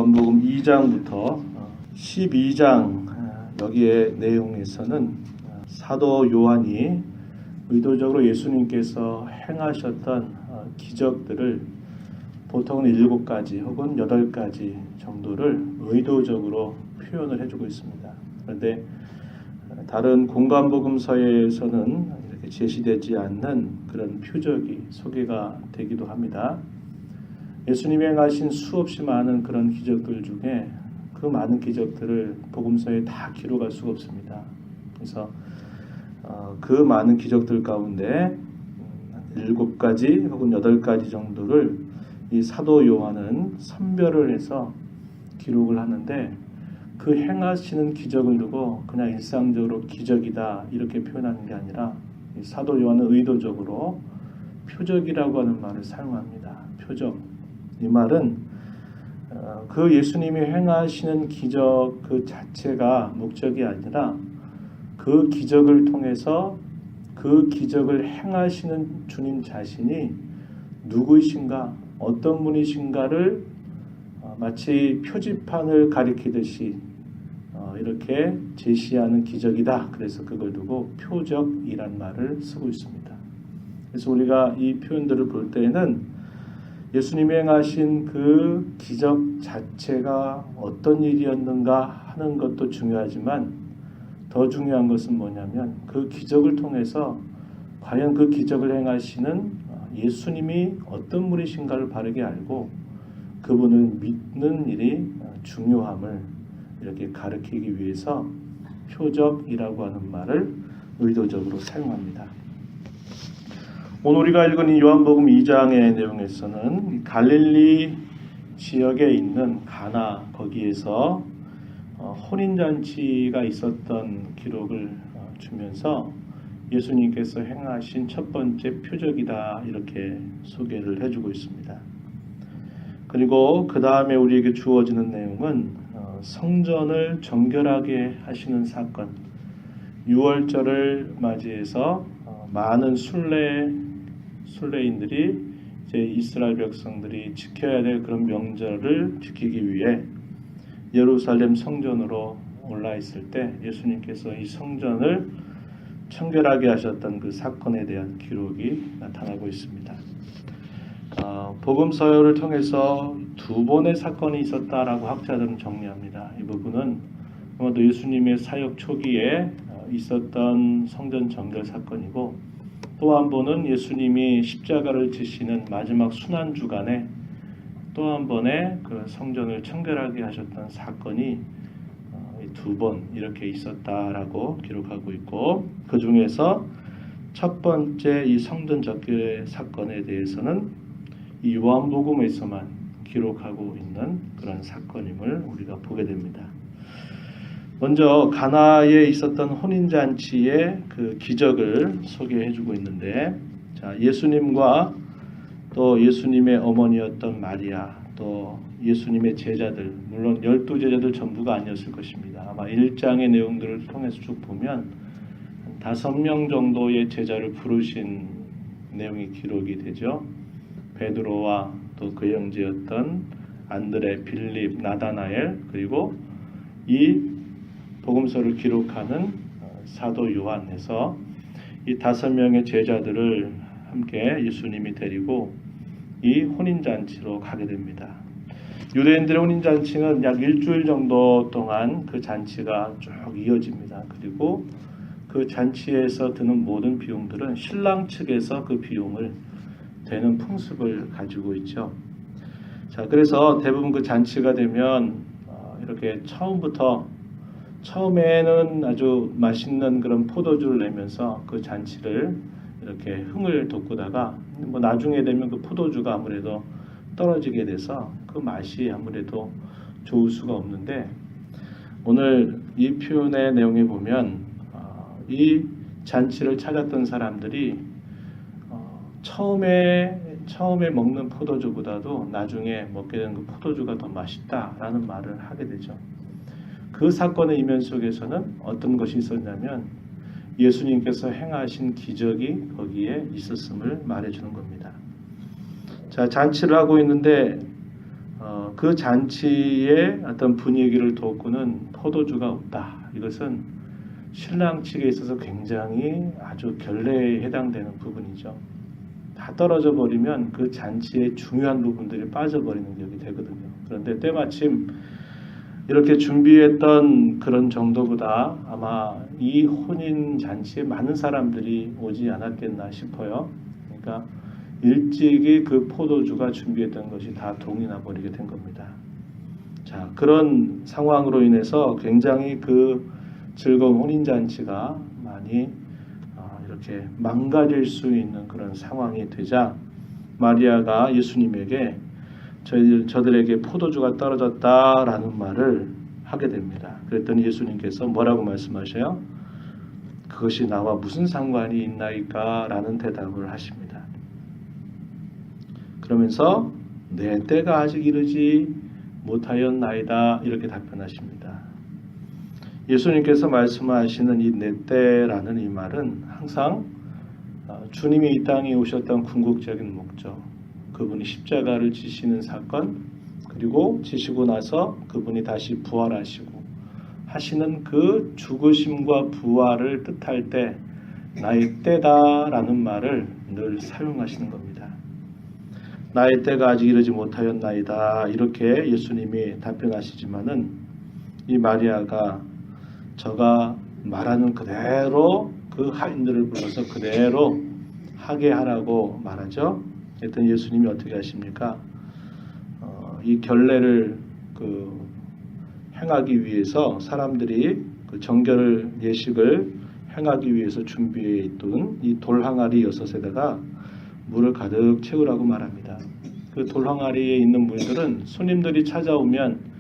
요한복음 2장부터 12장 여기에 내용에서는 사도 요한이 의도적으로 예수님께서 행하셨던 기적들을 보통은 7가지 혹은 8가지 정도를 의도적으로 표현을 해주고 있습니다. 그런데 다른 공관복음서에서는 이렇게 제시되지 않는 그런 표적이 소개가 되기도 합니다. 예수님이 행하신 수없이 많은 그런 기적들 중에 그 많은 기적들을 복음서에 다 기록할 수가 없습니다. 그래서 그 많은 기적들 가운데 7가지 혹은 8가지 정도를 이 사도 요한은 선별을 해서 기록을 하는데, 그 행하시는 기적을 두고 그냥 일상적으로 기적이다 이렇게 표현하는 게 아니라 이 사도 요한은 의도적으로 표적이라고 하는 말을 사용합니다. 표적. 이 말은 그 예수님이 행하시는 기적 그 자체가 목적이 아니라 그 기적을 통해서 그 기적을 행하시는 주님 자신이 누구이신가, 어떤 분이신가를 마치 표지판을 가리키듯이 이렇게 제시하는 기적이다. 그래서 그걸 두고 표적이란 말을 쓰고 있습니다. 그래서 우리가 이 표현들을 볼 때에는 예수님이 행하신 그 기적 자체가 어떤 일이었는가 하는 것도 중요하지만, 더 중요한 것은 뭐냐면 그 기적을 통해서 과연 그 기적을 행하시는 예수님이 어떤 분이신가를 바르게 알고 그분을 믿는 일이 중요함을 이렇게 가르치기 위해서 표적이라고 하는 말을 의도적으로 사용합니다. 오늘 우리가 읽은 이 요한복음 2장의 내용에서는 갈릴리 지역에 있는 가나, 거기에서 혼인잔치가 있었던 기록을 주면서 예수님께서 행하신 첫 번째 표적이다 이렇게 소개를 해주고 있습니다. 그리고 그 다음에 우리에게 주어지는 내용은 성전을 정결하게 하시는 사건, 6월절을 맞이해서 많은 순례인들이 이제 이스라엘 백성들이 지켜야 될 그런 명절을 지키기 위해 예루살렘 성전으로 올라 있을 때 예수님께서 이 성전을 청결하게 하셨던 그 사건에 대한 기록이 나타나고 있습니다. 복음서열을 통해서 2번의 사건이 있었다라고 학자들은 정리합니다. 이 부분은 아마도 예수님의 사역 초기에 있었던 성전 정결 사건이고, 또 한 번은 예수님이 십자가를 지시는 마지막 순환 주간에 또 한 번의 그 성전을 청결하게 하셨던 사건이 2번 이렇게 있었다라고 기록하고 있고, 그 중에서 첫 번째 이 성전 정결의 사건에 대해서는 이 요한복음에서만 기록하고 있는 그런 사건임을 우리가 보게 됩니다. 먼저 가나에 있었던 혼인잔치의 그 기적을 소개해주고 있는데, 자, 예수님과 또 예수님의 어머니였던 마리아, 또 예수님의 제자들, 물론 12제자들 전부가 아니었을 것입니다. 아마 1장의 내용들을 통해서 쭉 보면 5명 정도의 제자를 부르신 내용이 기록이 되죠. 베드로와 또 그 형제였던 안드레, 빌립, 나다나엘, 그리고 이 복음서를 기록하는 사도 요한에서 이 5명의 제자들을 함께 예수님이 데리고 이 혼인잔치로 가게 됩니다. 유대인들의 혼인잔치는 약 일주일 정도 동안 그 잔치가 쭉 이어집니다. 그리고 그 잔치에서 드는 모든 비용들은 신랑 측에서 그 비용을 되는 풍습을 가지고 있죠. 자, 그래서 대부분 그 잔치가 되면 이렇게 처음에는 아주 맛있는 그런 포도주를 내면서 그 잔치를 이렇게 흥을 돋구다가 나중에 되면 그 포도주가 아무래도 떨어지게 돼서 그 맛이 아무래도 좋을 수가 없는데, 오늘 이 표현의 내용에 보면 이 잔치를 찾았던 사람들이 처음에 먹는 포도주보다도 나중에 먹게 되는 그 포도주가 더 맛있다라는 말을 하게 되죠. 그 사건의 이면 속에서는 어떤 것이 있었냐면 예수님께서 행하신 기적이 거기에 있었음을 말해주는 겁니다. 자, 잔치를 하고 있는데 그 잔치의 어떤 분위기를 돋구는 포도주가 없다. 이것은 신랑 측에 있어서 굉장히 아주 결례에 해당되는 부분이죠. 다 떨어져 버리면 그 잔치의 중요한 부분들이 빠져버리는 격이 되거든요. 그런데 때마침 이렇게 준비했던 그런 정도보다 아마 이 혼인 잔치에 많은 사람들이 오지 않았겠나 싶어요. 그러니까 일찍이 그 포도주가 준비했던 것이 다 동이 나버리게 된 겁니다. 자, 그런 상황으로 인해서 굉장히 그 즐거운 혼인잔치가 많이 이렇게 망가질 수 있는 그런 상황이 되자 마리아가 예수님에게 저들에게 포도주가 떨어졌다라는 말을 하게 됩니다. 그랬더니 예수님께서 뭐라고 말씀하셔요? 그것이 나와 무슨 상관이 있나이까? 라는 대답을 하십니다. 그러면서 내 때가 아직 이르지 못하였나이다 이렇게 답변하십니다. 예수님께서 말씀하시는 이 내 때라는 이 말은 항상 주님이 이 땅에 오셨던 궁극적인 목적, 그분이 십자가를 지시는 사건, 그리고 지시고 나서 그분이 다시 부활하시고 하시는 그 죽으심과 부활을 뜻할 때 나의 때다라는 말을 늘 사용하시는 겁니다. 나의 때가 아직 이르지 못하였나이다 이렇게 예수님이 답변하시지만은 이 마리아가 저가 말하는 그대로 그 하인들을 불러서 그대로 하게 하라고 말하죠. 그랬더니 예수님이 어떻게 하십니까? 이 결례를 행하기 위해서 사람들이 그 정결 예식을 행하기 위해서 준비해 있던 이 돌항아리 6에다가 물을 가득 채우라고 말합니다. 그 돌항아리에 있는 물들은 손님들이 찾아오면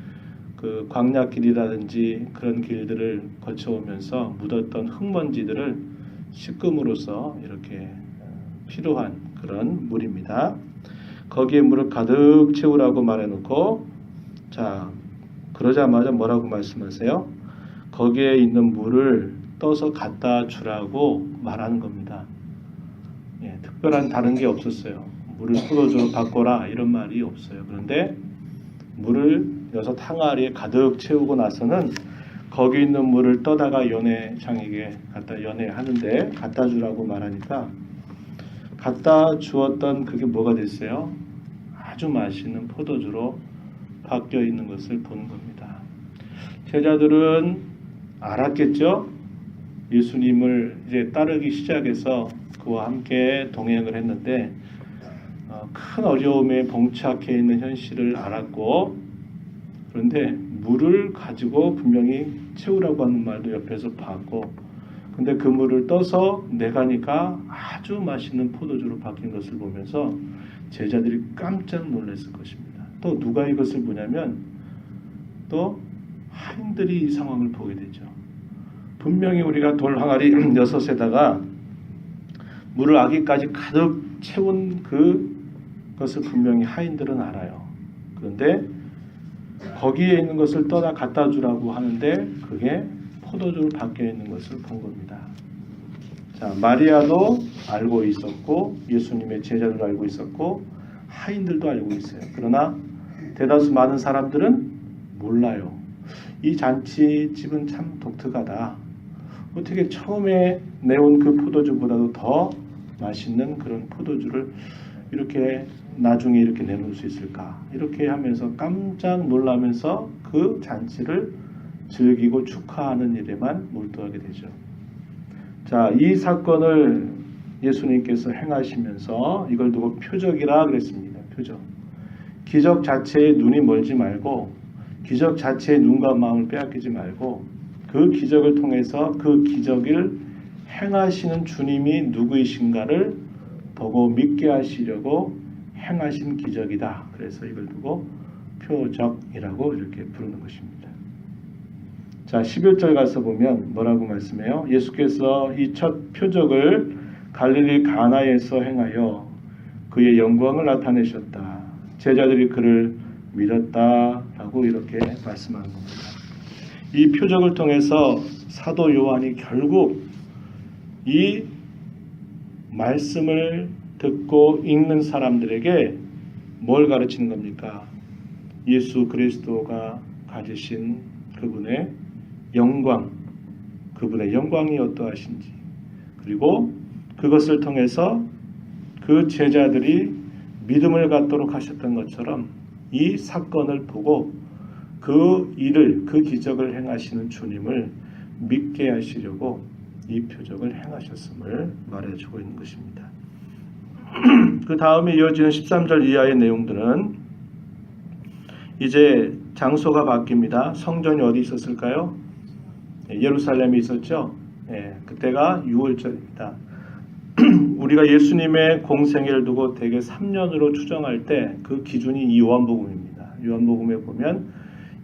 그 광야길이라든지 그런 길들을 거쳐오면서 묻었던 흙먼지들을 씻음으로써 이렇게 필요한 그런 물입니다. 거기에 물을 가득 채우라고 말해놓고 자 그러자마자 뭐라고 말씀하세요? 거기에 있는 물을 떠서 갖다 주라고 말하는 겁니다. 예, 특별한 다른 게 없었어요. 물을 포도주로 바꿔라 이런 말이 없어요. 그런데 물을 6 항아리에 가득 채우고 나서는 거기 있는 물을 떠다가 연회장에게 연회하는데 갖다 주라고 말하니까 갖다 주었던 그게 뭐가 됐어요? 아주 맛있는 포도주로 바뀌어 있는 것을 보는 겁니다. 제자들은 알았겠죠? 예수님을 이제 따르기 시작해서 그와 함께 동행을 했는데 큰 어려움에 봉착해 있는 현실을 알았고 그런데 물을 가지고 분명히 채우라고 하는 말도 옆에서 봤고 근데 그 물을 떠서 내가니까 아주 맛있는 포도주로 바뀐 것을 보면서 제자들이 깜짝 놀랐을 것입니다. 또 누가 이것을 보냐면 또 하인들이 이 상황을 보게 되죠. 분명히 우리가 돌 항아리 6에다가 물을 아기까지 가득 채운 그것을 분명히 하인들은 알아요. 그런데 거기에 있는 것을 떠다 갖다 주라고 하는데 그게 포도주로 바뀌어 있는 것을 본 겁니다. 자, 마리아도 알고 있었고 예수님의 제자들도 알고 있었고 하인들도 알고 있어요. 그러나 대다수 많은 사람들은 몰라요. 이 잔치집은 참 독특하다. 어떻게 처음에 내온 그 포도주보다도 더 맛있는 그런 포도주를 이렇게 나중에 이렇게 내놓을 수 있을까? 이렇게 하면서 깜짝 놀라면서 그 잔치를 즐기고 축하하는 일에만 몰두하게 되죠. 자, 이 사건을 예수님께서 행하시면서 이걸 두고 표적이라 그랬습니다. 표적. 기적 자체에 눈이 멀지 말고 기적 자체에 눈과 마음을 빼앗기지 말고 그 기적을 통해서 그 기적을 행하시는 주님이 누구이신가를 보고 믿게 하시려고 행하신 기적이다. 그래서 이걸 두고 표적이라고 이렇게 부르는 것입니다. 자, 11절 가서 보면 뭐라고 말씀해요? 예수께서 이 첫 표적을 갈릴리 가나에서 행하여 그의 영광을 나타내셨다. 제자들이 그를 믿었다라고 이렇게 말씀하는 겁니다. 이 표적을 통해서 사도 요한이 결국 이 말씀을 듣고 읽는 사람들에게 뭘 가르치는 겁니까? 예수 그리스도가 가지신 그분의 영광, 그분의 영광이 어떠하신지, 그리고 그것을 통해서 그 제자들이 믿음을 갖도록 하셨던 것처럼 이 사건을 보고 그 일을, 그 기적을 행하시는 주님을 믿게 하시려고 이 표적을 행하셨음을 말해주고 있는 것입니다. 그 다음에 이어지는 13절 이하의 내용들은 이제 장소가 바뀝니다. 성전이 어디 있었을까요? 예루살렘에 있었죠. 그때가 6월절입니다. 우리가 예수님의 공생애를 두고 대개 3년으로 추정할 때 그 기준이 이 요한복음입니다. 요한복음에 보면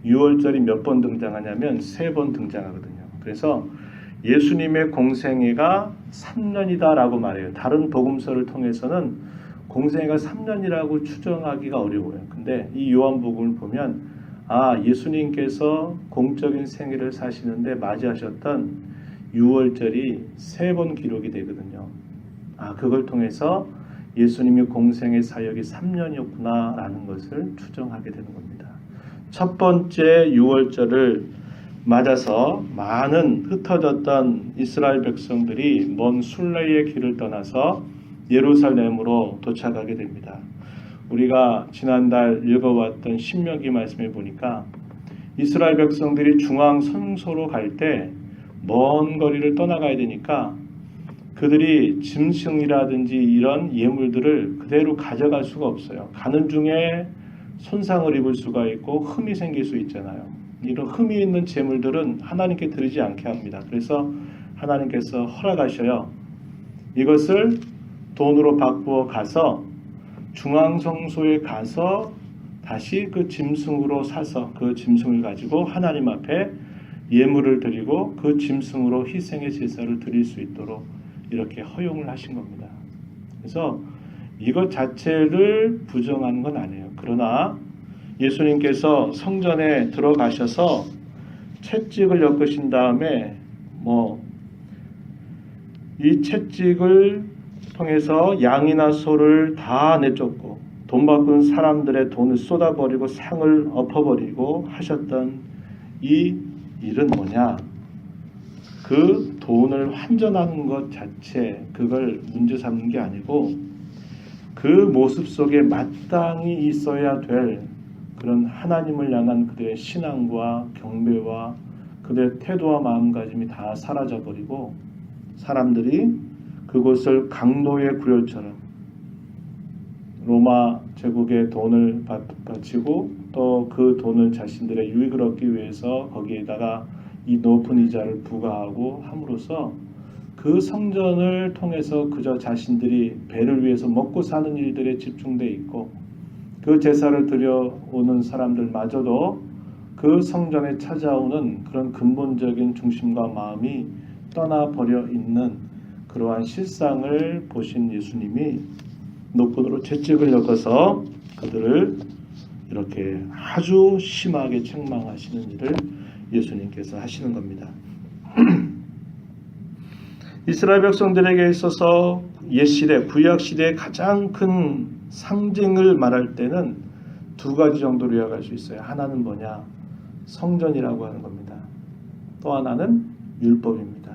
6월절이 몇 번 등장하냐면 3번 등장하거든요. 그래서 예수님의 공생애가 3년이다라고 말해요. 다른 복음서를 통해서는 공생애가 3년이라고 추정하기가 어려워요. 근데 이 요한복음을 보면 예수님께서 공적인 생애를 사시는데 맞이하셨던 6월절이 3번 기록이 되거든요. 그걸 통해서 예수님의 공생의 사역이 3년이었구나 라는 것을 추정하게 되는 겁니다. 첫 번째 6월절을 맞아서 많은 흩어졌던 이스라엘 백성들이 먼 순례의 길을 떠나서 예루살렘으로 도착하게 됩니다. 우리가 지난달 읽어왔던 신명기 말씀에 보니까 이스라엘 백성들이 중앙 성소로 갈 때 먼 거리를 떠나가야 되니까 그들이 짐승이라든지 이런 예물들을 그대로 가져갈 수가 없어요. 가는 중에 손상을 입을 수가 있고 흠이 생길 수 있잖아요. 이런 흠이 있는 제물들은 하나님께 드리지 않게 합니다. 그래서 하나님께서 허락하셔요. 이것을 돈으로 바꾸어 가서 중앙성소에 가서 다시 그 짐승으로 사서 그 짐승을 가지고 하나님 앞에 예물을 드리고 그 짐승으로 희생의 제사를 드릴 수 있도록 이렇게 허용을 하신 겁니다. 그래서 이것 자체를 부정하는 건 아니에요. 그러나 예수님께서 성전에 들어가셔서 채찍을 엮으신 다음에 이 채찍을 통해서 양이나 소를 다 내쫓고 돈 바꾼 사람들의 돈을 쏟아버리고 상을 엎어버리고 하셨던 이 일은 뭐냐? 그 돈을 환전하는 것 자체, 그걸 문제 삼는 게 아니고 그 모습 속에 마땅히 있어야 될 그런 하나님을 향한 그들의 신앙과 경배와 그들의 태도와 마음가짐이 다 사라져버리고 사람들이 그곳을 강도의 구열처럼 로마 제국의 돈을 바치고 또 그 돈을 자신들의 유익을 얻기 위해서 거기에다가 이 높은 이자를 부과하고 함으로써 그 성전을 통해서 그저 자신들이 배를 위해서 먹고 사는 일들에 집중돼 있고 그 제사를 드려오는 사람들마저도 그 성전에 찾아오는 그런 근본적인 중심과 마음이 떠나버려 있는 그러한 실상을 보신 예수님이 노끈으로 채찍을 엮어서 그들을 이렇게 아주 심하게 책망하시는 일을 예수님께서 하시는 겁니다. 이스라엘 백성들에게 있어서 옛시대, 구약시대의 가장 큰 상징을 말할 때는 두 가지 정도로 요약할 수 있어요. 하나는 뭐냐? 성전이라고 하는 겁니다. 또 하나는 율법입니다.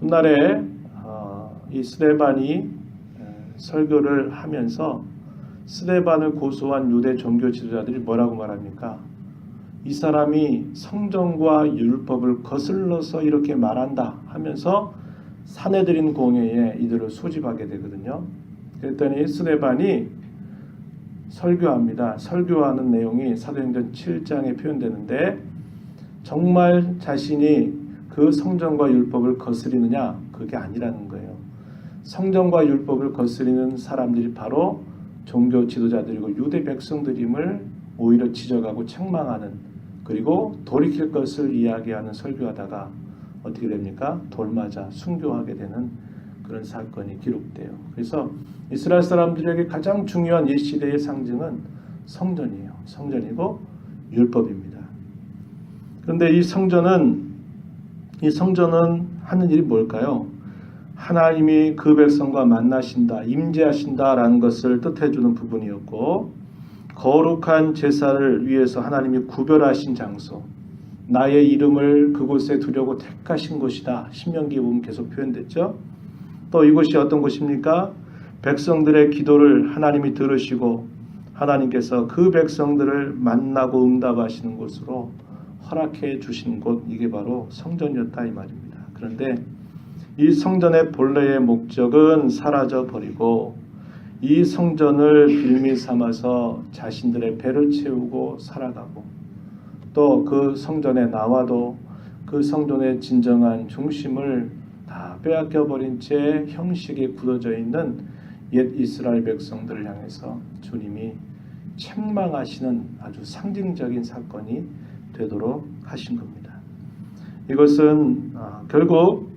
훗날에 이 스데반이 설교를 하면서 스데반을 고소한 유대 종교 지도자들이 뭐라고 말합니까? 이 사람이 성전과 율법을 거슬러서 이렇게 말한다 하면서 사내들인 공회에 이들을 소집하게 되거든요. 그랬더니 스데반이 설교합니다. 설교하는 내용이 사도행전 7장에 표현되는데 정말 자신이 그 성전과 율법을 거스리느냐? 그게 아니라는 거예요. 성전과 율법을 거스리는 사람들이 바로 종교 지도자들이고 유대 백성들임을 오히려 지적하고 책망하는, 그리고 돌이킬 것을 이야기하는 설교하다가 어떻게 됩니까? 돌맞아 순교하게 되는 그런 사건이 기록돼요. 그래서 이스라엘 사람들에게 가장 중요한 옛시대의 상징은 성전이에요. 성전이고 율법입니다. 그런데 이 성전은 하는 일이 뭘까요? 하나님이 그 백성과 만나신다, 임재하신다라는 것을 뜻해주는 부분이었고, 거룩한 제사를 위해서 하나님이 구별하신 장소, 나의 이름을 그곳에 두려고 택하신 곳이다. 신명기에 보면 계속 표현됐죠. 또 이곳이 어떤 곳입니까? 백성들의 기도를 하나님이 들으시고 하나님께서 그 백성들을 만나고 응답하시는 곳으로 허락해 주신 곳, 이게 바로 성전이었다 이 말입니다. 그런데 이 성전의 본래의 목적은 사라져 버리고 이 성전을 빌미 삼아서 자신들의 배를 채우고 살아가고 또 그 성전에 나와도 그 성전의 진정한 중심을 다 빼앗겨 버린 채 형식에 굳어져 있는 옛 이스라엘 백성들을 향해서 주님이 책망하시는 아주 상징적인 사건이 되도록 하신 겁니다. 이것은 결국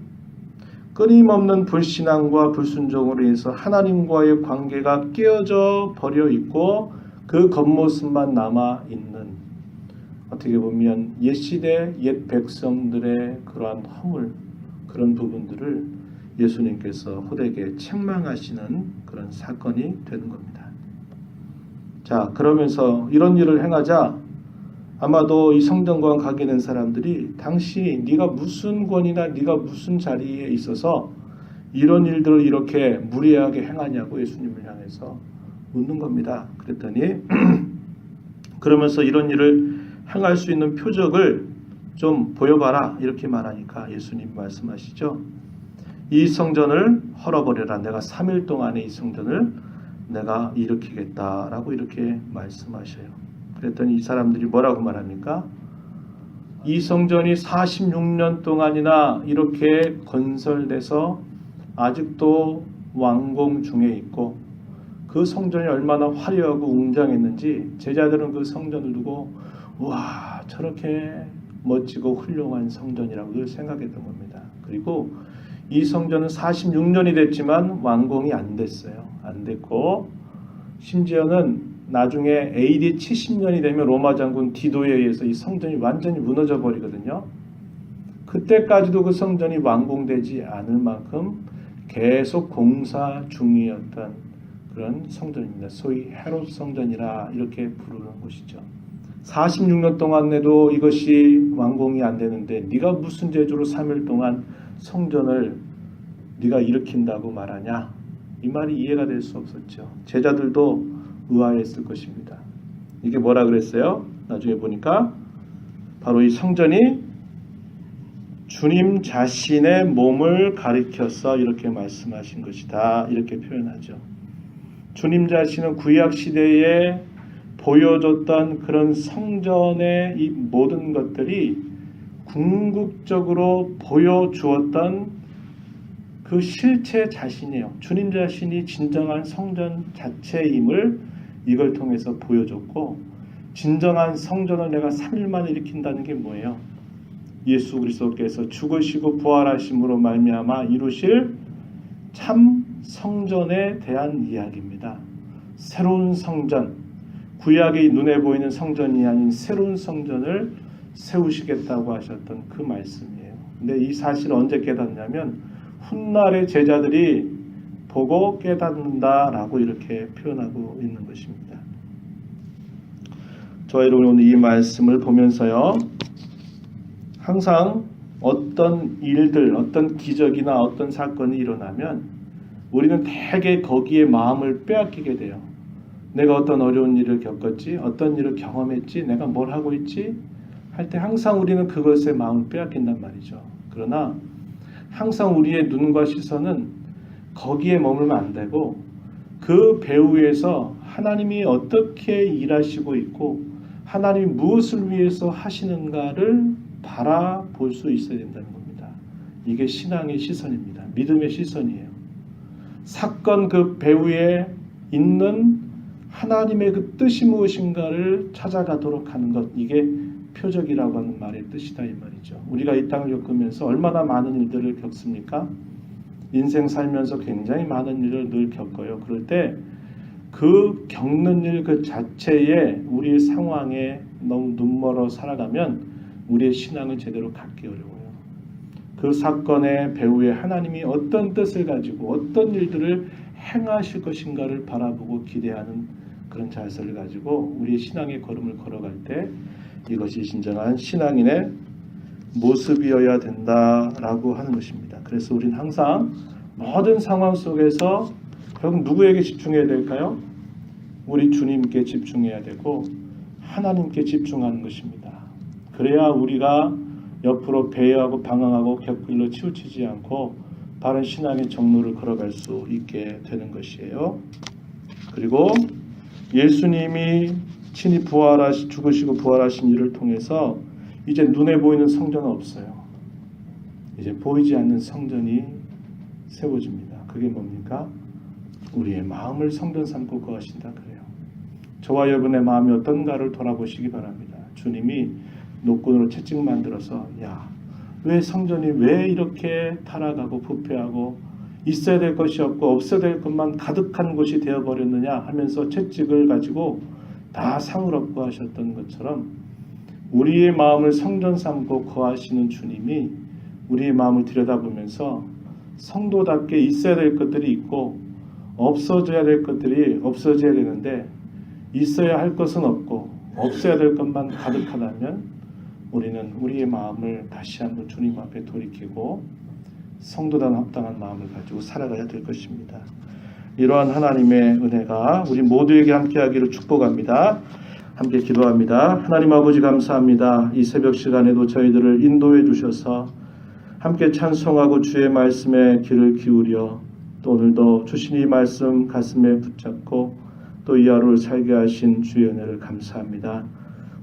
끊임없는 불신앙과 불순종으로 인해서 하나님과의 관계가 깨어져 버려 있고 그 겉모습만 남아 있는, 어떻게 보면 옛 시대 옛 백성들의 그러한 허물, 그런 부분들을 예수님께서 호되게 책망하시는 그런 사건이 되는 겁니다. 자, 그러면서 이런 일을 행하자 아마도 이 성전관 가게 된 사람들이 당시 네가 무슨 권위나 네가 무슨 자리에 있어서 이런 일들을 이렇게 무례하게 행하냐고 예수님을 향해서 묻는 겁니다. 그랬더니 그러면서 이런 일을 행할 수 있는 표적을 좀 보여봐라 이렇게 말하니까 예수님 말씀하시죠. 이 성전을 헐어버려라. 내가 3일 동안에 이 성전을 내가 일으키겠다라고 이렇게 말씀하셔요. 그랬더니 이 사람들이 뭐라고 말합니까? 이 성전이 46년 동안이나 이렇게 건설돼서 아직도 완공 중에 있고 그 성전이 얼마나 화려하고 웅장했는지 제자들은 그 성전을 두고 와, 저렇게 멋지고 훌륭한 성전이라고 늘 생각했던 겁니다. 그리고 이 성전은 46년이 됐지만 완공이 안 됐어요. 안 됐고 심지어는 나중에 AD 70년이 되면 로마 장군 디도에 의해서 이 성전이 완전히 무너져 버리거든요. 그때까지도 그 성전이 완공되지 않을 만큼 계속 공사 중이었던 그런 성전입니다. 소위 헤롯 성전이라 이렇게 부르는 곳이죠. 46년 동안에도 이것이 완공이 안 되는데 네가 무슨 재주로 3일 동안 성전을 네가 일으킨다고 말하냐? 이 말이 이해가 될 수 없었죠. 제자들도 의아했을 것입니다. 이게 뭐라 그랬어요? 나중에 보니까 바로 이 성전이 주님 자신의 몸을 가리켜서 이렇게 말씀하신 것이다. 이렇게 표현하죠. 주님 자신은 구약 시대에 보여줬던 그런 성전의 이 모든 것들이 궁극적으로 보여주었던 그 실체 자신이에요. 주님 자신이 진정한 성전 자체임을 이걸 통해서 보여줬고, 진정한 성전을 내가 3일 만에 일으킨다는 게 뭐예요? 예수 그리스도께서 죽으시고 부활하심으로 말미암아 이루실 참 성전에 대한 이야기입니다. 새로운 성전, 구약의 눈에 보이는 성전이 아닌 새로운 성전을 세우시겠다고 하셨던 그 말씀이에요. 근데 이 사실을 언제 깨닫냐면 훗날의 제자들이 보고 깨닫는다라고 이렇게 표현하고 있는 것입니다. 저와 여러분 오늘 이 말씀을 보면서요, 항상 어떤 일들, 어떤 기적이나 어떤 사건이 일어나면 우리는 대개 거기에 마음을 빼앗기게 돼요. 내가 어떤 어려운 일을 겪었지, 어떤 일을 경험했지, 내가 뭘 하고 있지 할 때 항상 우리는 그것에 마음을 빼앗긴단 말이죠. 그러나 항상 우리의 눈과 시선은 거기에 머물면 안 되고 그 배후에서 하나님이 어떻게 일하시고 있고 하나님이 무엇을 위해서 하시는가를 바라볼 수 있어야 된다는 겁니다. 이게 신앙의 시선입니다. 믿음의 시선이에요. 사건 그 배후에 있는 하나님의 그 뜻이 무엇인가를 찾아가도록 하는 것, 이게 표적이라고 하는 말의 뜻이다 이 말이죠. 우리가 이 땅을 겪으면서 얼마나 많은 일들을 겪습니까? 인생 살면서 굉장히 많은 일을 늘 겪어요. 그럴 때 그 겪는 일 그 자체에 우리의 상황에 너무 눈멀어 살아가면 우리의 신앙을 제대로 갖기 어려워요. 그 사건의 배후에 하나님이 어떤 뜻을 가지고 어떤 일들을 행하실 것인가를 바라보고 기대하는 그런 자세를 가지고 우리의 신앙의 걸음을 걸어갈 때 이것이 진정한 신앙인의 모습이어야 된다라고 하는 것입니다. 그래서 우리는 항상 모든 상황 속에서 결국 누구에게 집중해야 될까요? 우리 주님께 집중해야 되고 하나님께 집중하는 것입니다. 그래야 우리가 옆으로 배회하고 방황하고 곁길로 치우치지 않고 바른 신앙의 정로를 걸어갈 수 있게 되는 것이에요. 그리고 예수님이 친히 죽으시고 부활하신 일을 통해서 이제 눈에 보이는 성전은 없어요. 이제 보이지 않는 성전이 세워집니다. 그게 뭡니까? 우리의 마음을 성전 삼고 거하신다 그래요. 저와 여러분의 마음이 어떤가를 돌아보시기 바랍니다. 주님이 노끈으로 채찍 만들어서 왜 성전이 왜 이렇게 타락하고 부패하고 있어야 될 것이 없고 없어야 될 것만 가득한 곳이 되어버렸느냐 하면서 채찍을 가지고 다 상을 얻고 하셨던 것처럼 우리의 마음을 성전 삼고 거하시는 주님이 우리의 마음을 들여다보면서 성도답게 있어야 될 것들이 있고 없어져야 될 것들이 없어져야 되는데 있어야 할 것은 없고 없어야 될 것만 가득하다면 우리는 우리의 마음을 다시 한번 주님 앞에 돌이키고 성도단 합당한 마음을 가지고 살아가야 될 것입니다. 이러한 하나님의 은혜가 우리 모두에게 함께하기를 축복합니다. 함께 기도합니다. 하나님 아버지 감사합니다. 이 새벽 시간에도 저희들을 인도해 주셔서 함께 찬송하고 주의 말씀에 귀를 기울여 또 오늘도 주신 이 말씀 가슴에 붙잡고 또 이 하루를 살게 하신 주의 은혜를 감사합니다.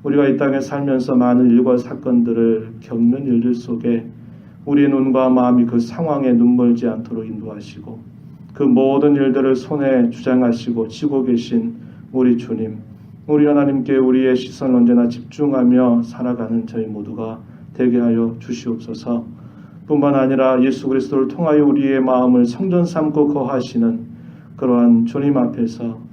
우리가 이 땅에 살면서 많은 일과 사건들을 겪는 일들 속에 우리의 눈과 마음이 그 상황에 눈멀지 않도록 인도하시고 그 모든 일들을 손에 주장하시고 지고 계신 우리 주님, 우리 하나님께 우리의 시선을 언제나 집중하며 살아가는 저희 모두가 되게 하여 주시옵소서. 뿐만 아니라 예수 그리스도를 통하여 우리의 마음을 성전 삼고 거하시는 그러한 주님 앞에서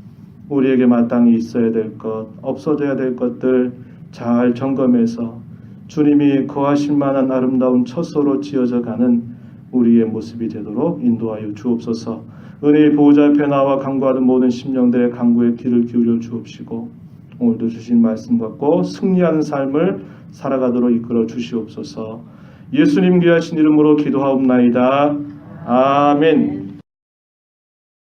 우리에게 마땅히 있어야 될 것, 없어져야 될 것들 잘 점검해서 주님이 거하실 만한 아름다운 처소로 지어져 가는 우리의 모습이 되도록 인도하여 주옵소서. 은혜의 보호자 앞에 나와 간구하는 모든 심령들의 간구에 귀를 기울여 주옵시고 오늘도 주신 말씀 갖고 승리하는 삶을 살아가도록 이끌어 주시옵소서. 예수님 귀하신 이름으로 기도하옵나이다. 아멘.